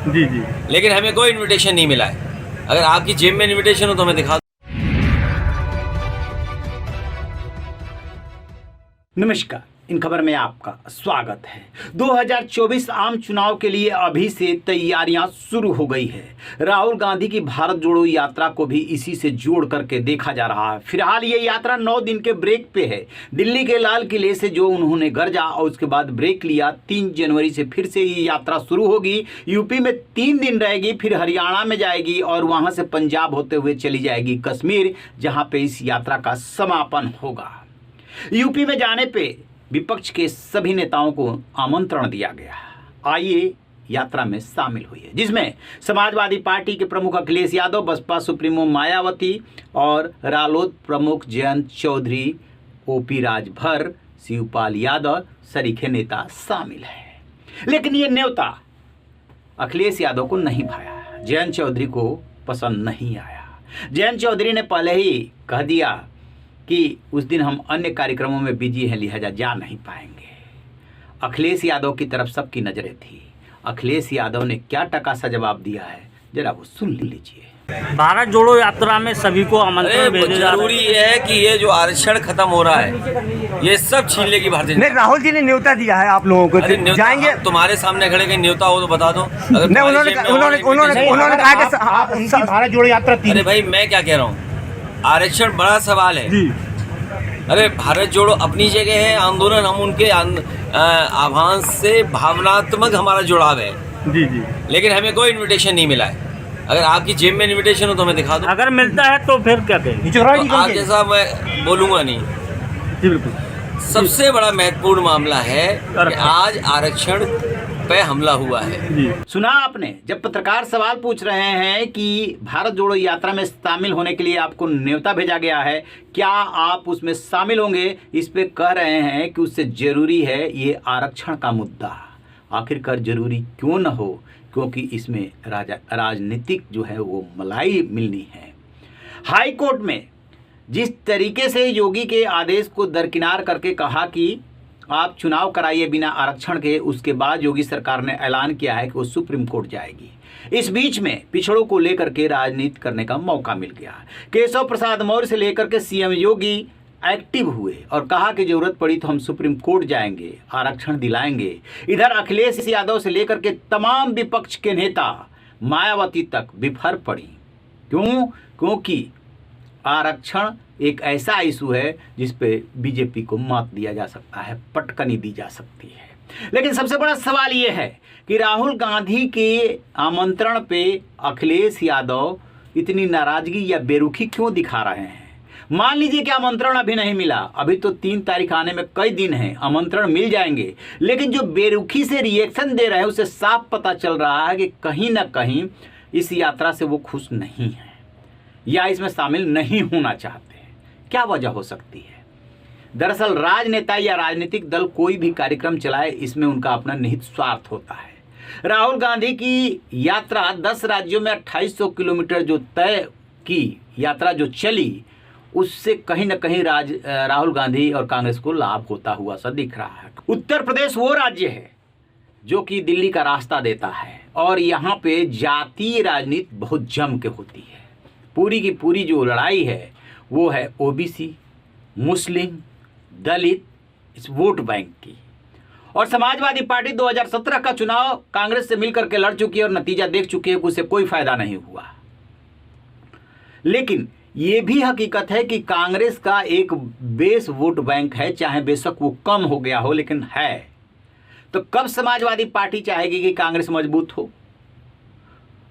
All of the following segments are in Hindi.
जी जी। लेकिन हमें कोई इनविटेशन नहीं मिला है। अगर आपकी जेब में इनविटेशन हो तो हमें दिखा। नमस्कार, इन खबर में आपका स्वागत है। 2024 आम चुनाव के लिए अभी से तैयारियां शुरू हो गई है। राहुल गांधी की भारत जोड़ो यात्रा को भी इसी से जोड़ करके देखा जा रहा है। फिलहाल ये यात्रा 9 दिन के ब्रेक पे है। दिल्ली के लाल किले से जो उन्होंने गरजा और उसके बाद ब्रेक लिया, 3 जनवरी से फिर से ये यात्रा शुरू होगी। यूपी में 3 दिन रहेगी, फिर हरियाणा में जाएगी और वहां से पंजाब होते हुए चली जाएगी कश्मीर, जहां पे इस यात्रा का समापन होगा। यूपी में जाने पे विपक्ष के सभी नेताओं को आमंत्रण दिया गया। आइए यात्रा में शामिल हुई, जिसमें समाजवादी पार्टी के प्रमुख अखिलेश यादव, बसपा सुप्रीमो मायावती और रालोद प्रमुख जयंत चौधरी, ओपी राजभर, शिवपाल यादव सरीखे नेता शामिल हैं। लेकिन ये न्योता अखिलेश यादव को नहीं भाया, जयंत चौधरी को पसंद नहीं आया। जयंत चौधरी ने पहले ही कह दिया कि उस दिन हम अन्य कार्यक्रमों में बिजी हैं, लिहाजा जा नहीं पाएंगे। अखिलेश यादव की तरफ सबकी नजरें थी। अखिलेश यादव ने क्या टका सा जवाब दिया है, जरा वो सुन लीजिए। भारत जोड़ो यात्रा में सभी को आमंत्रण भेजा जा रहा है। जरूरी है कि ये जो आरक्षण खत्म हो रहा है ये सब छीन लेगी भारतीय नहीं, राहुल जी ने न्योता दिया है आप लोगों को, जाएंगे। तुम्हारे सामने खड़े के न्योता हो तो बता दो। अगर नहीं, उन्होंने कहा कि आप उनकी भारत जोड़ो यात्रा 3। अरे भाई मैं क्या कह रहा हूँ, आरक्षण बड़ा सवाल है। अरे भारत जोड़ो अपनी जगह है, आंदोलन हम उनके आह्वान से भावनात्मक हमारा जुड़ाव है। जी जी। लेकिन हमें कोई इनविटेशन नहीं मिला है। अगर आपकी जेब में इनविटेशन हो तो हमें दिखा दो। अगर मिलता है तो फिर क्या कहेंगे? तो आप जैसा मैं बोलूँगा नहीं। जी बिल्कुल। सबसे बड़ा महत्वपूर्ण मामला है कि आज आरक्षण पे हमला हुआ है। सुना आपने, जब पत्रकार सवाल पूछ रहे हैं कि भारत जोड़ो यात्रा में शामिल होने के लिए आपको न्योता भेजा गया है, क्या आप उसमें शामिल होंगे, इस पे कह रहे हैं कि उससे जरूरी है ये आरक्षण का मुद्दा। आखिरकार जरूरी क्यों न हो, क्योंकि इसमें राजनीतिक जो है वो मलाई मिलनी है। हाई कोर्ट में जिस तरीके से योगी के आदेश को दरकिनार करके कहा कि आप चुनाव कराइए बिना आरक्षण के, उसके बाद योगी सरकार ने ऐलान किया है कि वो सुप्रीम कोर्ट जाएगी। इस बीच में पिछड़ों को लेकर के राजनीति करने का मौका मिल गया। केशव प्रसाद मौर्य से लेकर के सीएम योगी एक्टिव हुए और कहा कि जरूरत पड़ी तो हम सुप्रीम कोर्ट जाएंगे, आरक्षण दिलाएंगे। इधर अखिलेश यादव से लेकर के तमाम विपक्ष के नेता, मायावती तक बिफर पड़ी। क्यों? क्योंकि आरक्षण एक ऐसा इशू है जिस पे बीजेपी को मात दिया जा सकता है, पटकनी दी जा सकती है। लेकिन सबसे बड़ा सवाल ये है कि राहुल गांधी के आमंत्रण पे अखिलेश यादव इतनी नाराजगी या बेरुखी क्यों दिखा रहे हैं। मान लीजिए कि आमंत्रण अभी नहीं मिला, अभी तो 3 तारीख आने में कई दिन हैं, आमंत्रण मिल जाएंगे, लेकिन जो बेरुखी से रिएक्शन दे रहे हैं उससे साफ पता चल रहा है कि कहीं ना कहीं इस यात्रा से वो खुश नहीं है या इसमें शामिल नहीं होना चाहते। क्या वजह हो सकती है? दरअसल राजनेता या राजनीतिक दल कोई भी कार्यक्रम चलाए, इसमें उनका अपना निहित स्वार्थ होता है। राहुल गांधी की यात्रा 10 राज्यों में 2800 किलोमीटर जो तय की यात्रा जो चली, उससे कहीं ना कहीं राहुल गांधी और कांग्रेस को लाभ होता हुआ सा दिख रहा है। उत्तर प्रदेश वो राज्य है जो कि दिल्ली का रास्ता देता है और यहाँ पे जातीय राजनीति बहुत जम के होती है। पूरी की पूरी जो लड़ाई है वो है ओबीसी, मुस्लिम, दलित, इस वोट बैंक की। और समाजवादी पार्टी 2017 का चुनाव कांग्रेस से मिलकर के लड़ चुकी है और नतीजा देख चुकी है कि उससे कोई फायदा नहीं हुआ। लेकिन ये भी हकीकत है कि कांग्रेस का एक बेस वोट बैंक है, चाहे बेशक वो कम हो गया हो, लेकिन है। तो कब समाजवादी पार्टी चाहेगी कि कांग्रेस मजबूत हो?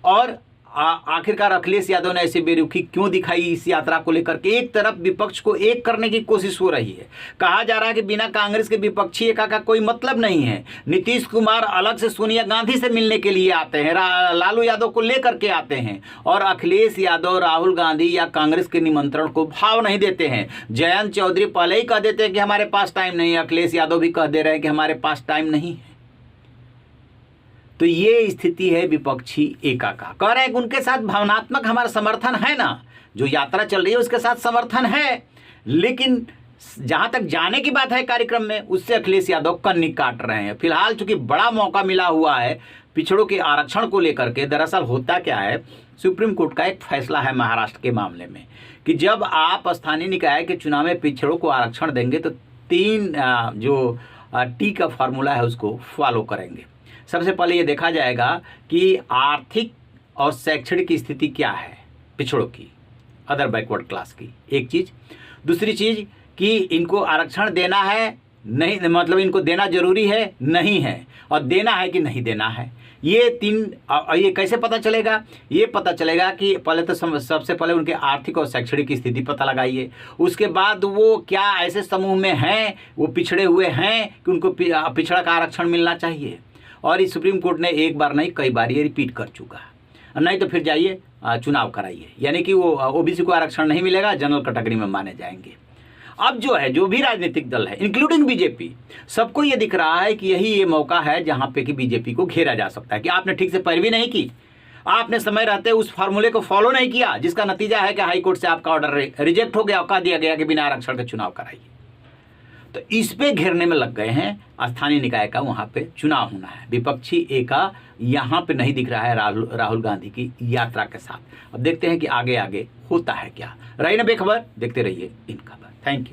और आखिरकार अखिलेश यादव ने ऐसे बेरुखी क्यों दिखाई इस यात्रा को लेकर के? एक तरफ विपक्ष को एक करने की कोशिश हो रही है, कहा जा रहा है कि बिना कांग्रेस के विपक्षी का कोई मतलब नहीं है। नीतीश कुमार अलग से सोनिया गांधी से मिलने के लिए आते हैं, लालू यादव को लेकर के आते हैं, और अखिलेश यादव राहुल गांधी या कांग्रेस के निमंत्रण को भाव नहीं देते हैं। जयंत चौधरी पहले ही कह देते हैं कि हमारे पास टाइम नहीं है, अखिलेश यादव भी कह दे रहे हैं कि हमारे पास टाइम नहीं है। तो ये स्थिति है विपक्षी एका का। कह रहे हैं कि उनके साथ भावनात्मक हमारा समर्थन है ना, जो यात्रा चल रही है उसके साथ समर्थन है, लेकिन जहां तक जाने की बात है कार्यक्रम में, उससे अखिलेश यादव कन्नी काट रहे हैं। फिलहाल चूंकि बड़ा मौका मिला हुआ है पिछड़ों के आरक्षण को लेकर के दरअसल होता क्या है, सुप्रीम कोर्ट का एक फैसला है महाराष्ट्र के मामले में कि जब आप स्थानीय निकाय के चुनाव में पिछड़ों को आरक्षण देंगे तो 3 जो टी का फार्मूला है उसको फॉलो करेंगे। सबसे पहले ये देखा जाएगा कि आर्थिक और शैक्षणिक स्थिति क्या है पिछड़ों की, अदर बैकवर्ड क्लास की, एक चीज़। दूसरी चीज़ कि इनको आरक्षण देना है नहीं, मतलब इनको देना जरूरी है नहीं है, और देना है कि नहीं देना है। ये 3 ये कैसे पता चलेगा? ये पता चलेगा कि पहले तो सबसे पहले उनके आर्थिक और शैक्षणिक स्थिति पता लगाइए, उसके बाद वो क्या ऐसे समूह में हैं, वो पिछड़े हुए हैं कि उनको पिछड़ा का आरक्षण मिलना चाहिए। और इस सुप्रीम कोर्ट ने एक बार नहीं कई बार ये रिपीट कर चुका है। नहीं तो फिर जाइए चुनाव कराइए, यानी कि वो ओबीसी को आरक्षण नहीं मिलेगा, जनरल कैटेगरी में माने जाएंगे। अब जो है, जो भी राजनीतिक दल है इंक्लूडिंग बीजेपी, सबको ये दिख रहा है कि यही ये मौका है जहां पे कि बीजेपी को घेरा जा सकता है कि आपने ठीक से पैरवी नहीं की, आपने समय रहते उस फार्मूले को फॉलो नहीं किया, जिसका नतीजा है कि हाई कोर्ट से आपका ऑर्डर रिजेक्ट हो गया और कह दिया गया कि बिना आरक्षण के चुनाव कराइए। तो इस पे घेरने में लग गए हैं। स्थानीय निकाय का वहां पे चुनाव होना है, विपक्षी ए का यहाँ पे नहीं दिख रहा है राहुल गांधी की यात्रा के साथ। अब देखते हैं कि आगे आगे होता है क्या। रही ना बेखबर, देखते रहिए इन खबर। Thank you.